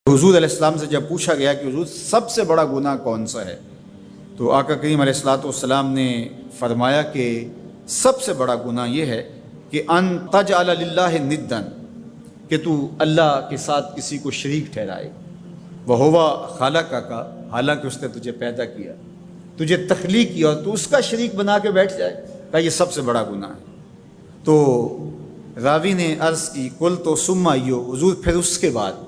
حضور علیہ السلام سے جب پوچھا گیا کہ حضور سب سے بڑا گناہ کون سا ہے، تو آقا کریم علیہ السلام نے فرمایا کہ سب سے بڑا گناہ یہ ہے کہ ان تجعل للہ ندا، کہ تو اللہ کے ساتھ کسی کو شریک ٹھہرائے، وہو خلقک، حالانکہ اس نے تجھے پیدا کیا، تجھے تخلیق کیا اور تو اس کا شریک بنا کے بیٹھ جائے، کہ یہ سب سے بڑا گناہ ہے۔ تو راوی نے عرض کی قل تو ثم ایو، حضور پھر اس کے بعد؟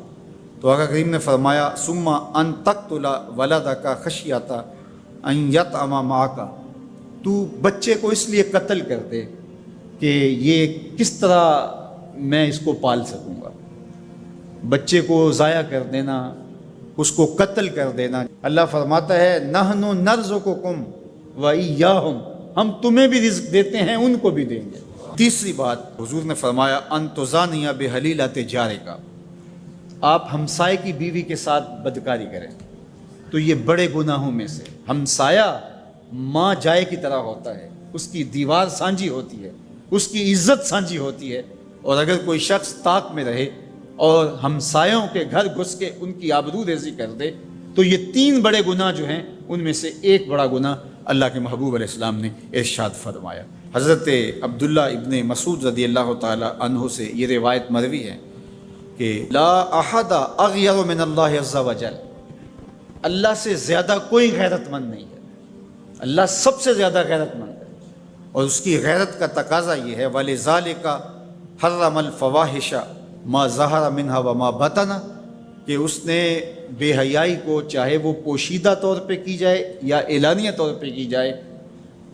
تو آقا کریم نے فرمایا ثم ان تقتل ولدک خشیۃ ان یطعم معک، تو بچے کو اس لیے قتل کر دے کہ یہ کس طرح میں اس کو پال سکوں گا، بچے کو ضائع کر دینا، اس کو قتل کر دینا۔ اللہ فرماتا ہے نحن نرزقکم وایاہم، ہم تمہیں بھی رزق دیتے ہیں، ان کو بھی دیں گے۔ تیسری بات حضور نے فرمایا ان تزانی بحلیلۃ جارک، آپ ہمسائے کی بیوی کے ساتھ بدکاری کریں، تو یہ بڑے گناہوں میں سے۔ ہمسایہ ماں جائے کی طرح ہوتا ہے، اس کی دیوار سانجھی ہوتی ہے، اس کی عزت سانجھی ہوتی ہے، اور اگر کوئی شخص طاق میں رہے اور ہمسایوں کے گھر گھس کے ان کی آبرو ریزی کر دے، تو یہ تین بڑے گناہ جو ہیں ان میں سے ایک بڑا گناہ اللہ کے محبوب علیہ السلام نے ارشاد فرمایا۔ حضرت عبداللہ ابن مسعود رضی اللہ تعالی عنہ سے یہ روایت مروی ہے کہ لا احد اغیر من اللہ عز وجل، اللہ سے زیادہ کوئی غیرت مند نہیں ہے، اللہ سب سے زیادہ غیرت مند ہے، اور اس کی غیرت کا تقاضا یہ ہے وَلِذَالِكَ حَرَّمَ الْفَوَاحِشَ مَا ظَهَرَ مِنْهَا وَمَا بَطَنَ، کہ اس نے بے حیائی کو چاہے وہ پوشیدہ طور پہ کی جائے یا اعلانیہ طور پہ کی جائے،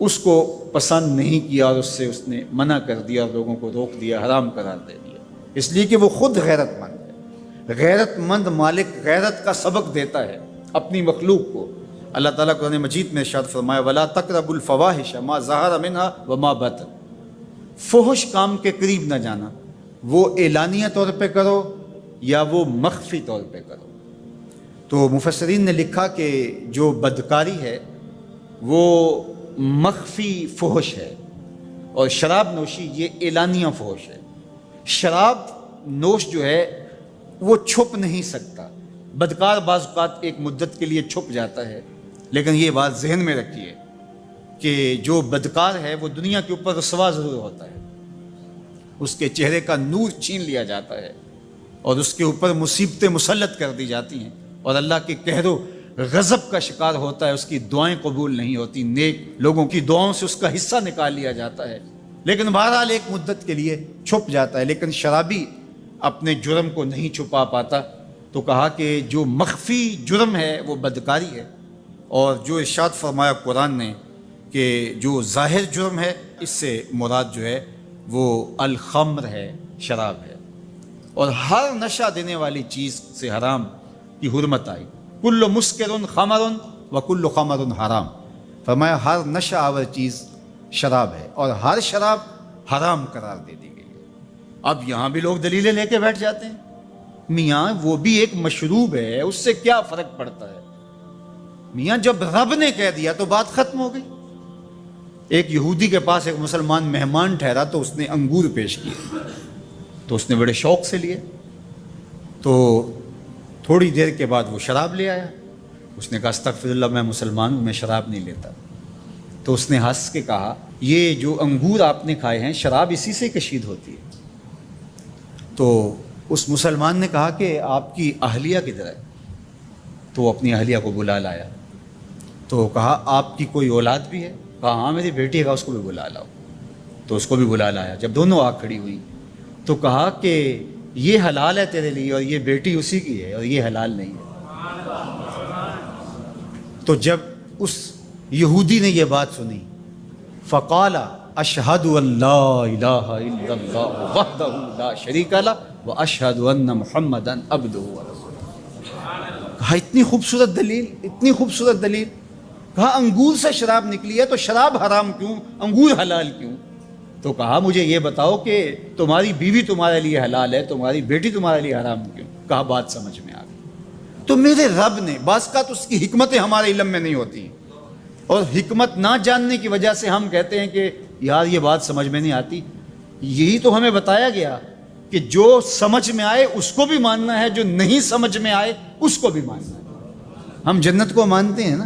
اس کو پسند نہیں کیا، اور اس سے اس نے منع کر دیا اور لوگوں کو روک دیا، حرام قرار دے دیا، اس لیے کہ وہ خود غیرت مند ہے۔ غیرت مند مالک غیرت کا سبق دیتا ہے اپنی مخلوق کو۔ اللہ تعالیٰ قرآن مجید میں ارشاد فرمایا وَلَا تَقْرَبُوا الْفَوَاحِشَ مَا ظَهَرَ مِنْهَا وَمَا بَطَنَ، فحش کام کے قریب نہ جانا، وہ اعلانیہ طور پہ کرو یا وہ مخفی طور پہ کرو۔ تو مفسرین نے لکھا کہ جو بدکاری ہے وہ مخفی فحش ہے، اور شراب نوشی یہ اعلانیہ فحش ہے۔ شراب نوش جو ہے وہ چھپ نہیں سکتا، بدکار بعض اوقات ایک مدت کے لیے چھپ جاتا ہے، لیکن یہ بات ذہن میں رکھیے کہ جو بدکار ہے وہ دنیا کے اوپر رسوا ضرور ہوتا ہے، اس کے چہرے کا نور چھین لیا جاتا ہے، اور اس کے اوپر مصیبتیں مسلط کر دی جاتی ہیں، اور اللہ کے قہر و غضب کا شکار ہوتا ہے، اس کی دعائیں قبول نہیں ہوتی، نیک لوگوں کی دعاؤں سے اس کا حصہ نکال لیا جاتا ہے، لیکن بہرحال ایک مدت کے لیے چھپ جاتا ہے۔ لیکن شرابی اپنے جرم کو نہیں چھپا پاتا، تو کہا کہ جو مخفی جرم ہے وہ بدکاری ہے، اور جو ارشاد فرمایا قرآن نے کہ جو ظاہر جرم ہے اس سے مراد جو ہے وہ الخمر ہے، شراب ہے، اور ہر نشہ دینے والی چیز سے حرام کی حرمت آئی۔ کل مسکر خمر وکل خمر حرام، فرمایا ہر نشہ آور چیز شراب ہے، اور ہر شراب حرام قرار دے دی گئی ہے۔ اب یہاں بھی لوگ دلیلیں لے کے بیٹھ جاتے ہیں، میاں وہ بھی ایک مشروب ہے، اس سے کیا فرق پڑتا ہے؟ میاں جب رب نے کہہ دیا تو بات ختم ہو گئی۔ ایک یہودی کے پاس ایک مسلمان مہمان ٹھہرا، تو اس نے انگور پیش کیے، تو اس نے بڑے شوق سے لیے، تو تھوڑی دیر کے بعد وہ شراب لے آیا۔ اس نے کہا استغفر اللہ، میں مسلمان ہوں، میں شراب نہیں لیتا۔ تو اس نے ہنس کے کہا یہ جو انگور آپ نے کھائے ہیں شراب اسی سے کشید ہوتی ہے۔ تو اس مسلمان نے کہا کہ آپ کی اہلیہ کدھر ہے؟ تو وہ اپنی اہلیہ کو بلا لایا، تو کہا آپ کی کوئی اولاد بھی ہے؟ کہا ہاں میری بیٹی ہے، اس کو بھی بلا لاؤ۔ تو اس کو بھی بلا لایا۔ جب دونوں آ کھڑی ہوئی تو کہا کہ یہ حلال ہے تیرے لیے، اور یہ بیٹی اسی کی ہے، اور یہ حلال نہیں ہے۔ تو جب اس یہودی نے یہ بات سنی فقال اشہد ان لا الہ الا اللہ وحدہ لا شریک لہ واشہد ان محمدا عبدہ ورسولہ، کہا اتنی خوبصورت دلیل، اتنی خوبصورت دلیل، کہا انگور سے شراب نکلی ہے تو شراب حرام کیوں، انگور حلال کیوں؟ تو کہا مجھے یہ بتاؤ کہ تمہاری بیوی تمہارے لیے حلال ہے، تمہاری بیٹی تمہارے لیے حرام کیوں؟ کہا بات سمجھ میں آ گئی۔ تو میرے رب نے، بعض کا تو اس کی حکمتیں ہمارے علم میں نہیں ہوتی، اور حکمت نہ جاننے کی وجہ سے ہم کہتے ہیں کہ یار یہ بات سمجھ میں نہیں آتی۔ یہی تو ہمیں بتایا گیا کہ جو سمجھ میں آئے اس کو بھی ماننا ہے، جو نہیں سمجھ میں آئے اس کو بھی ماننا ہے۔ ہم جنت کو مانتے ہیں نا،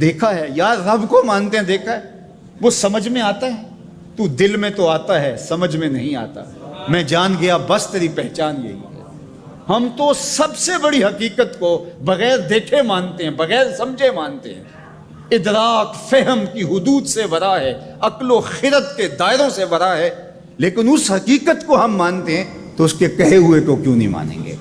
دیکھا ہے، یا رب کو مانتے ہیں، دیکھا ہے، وہ سمجھ میں آتا ہے، تو دل میں تو آتا ہے، سمجھ میں نہیں آتا۔ میں جان گیا بس تیری پہچان یہی ہے۔ ہم تو سب سے بڑی حقیقت کو بغیر دیکھے مانتے ہیں، بغیر سمجھے مانتے ہیں۔ ادراک فہم کی حدود سے ورا ہے، عقل و خرد کے دائروں سے ورا ہے، لیکن اس حقیقت کو ہم مانتے ہیں تو اس کے کہے ہوئے کو کیوں نہیں مانیں گے؟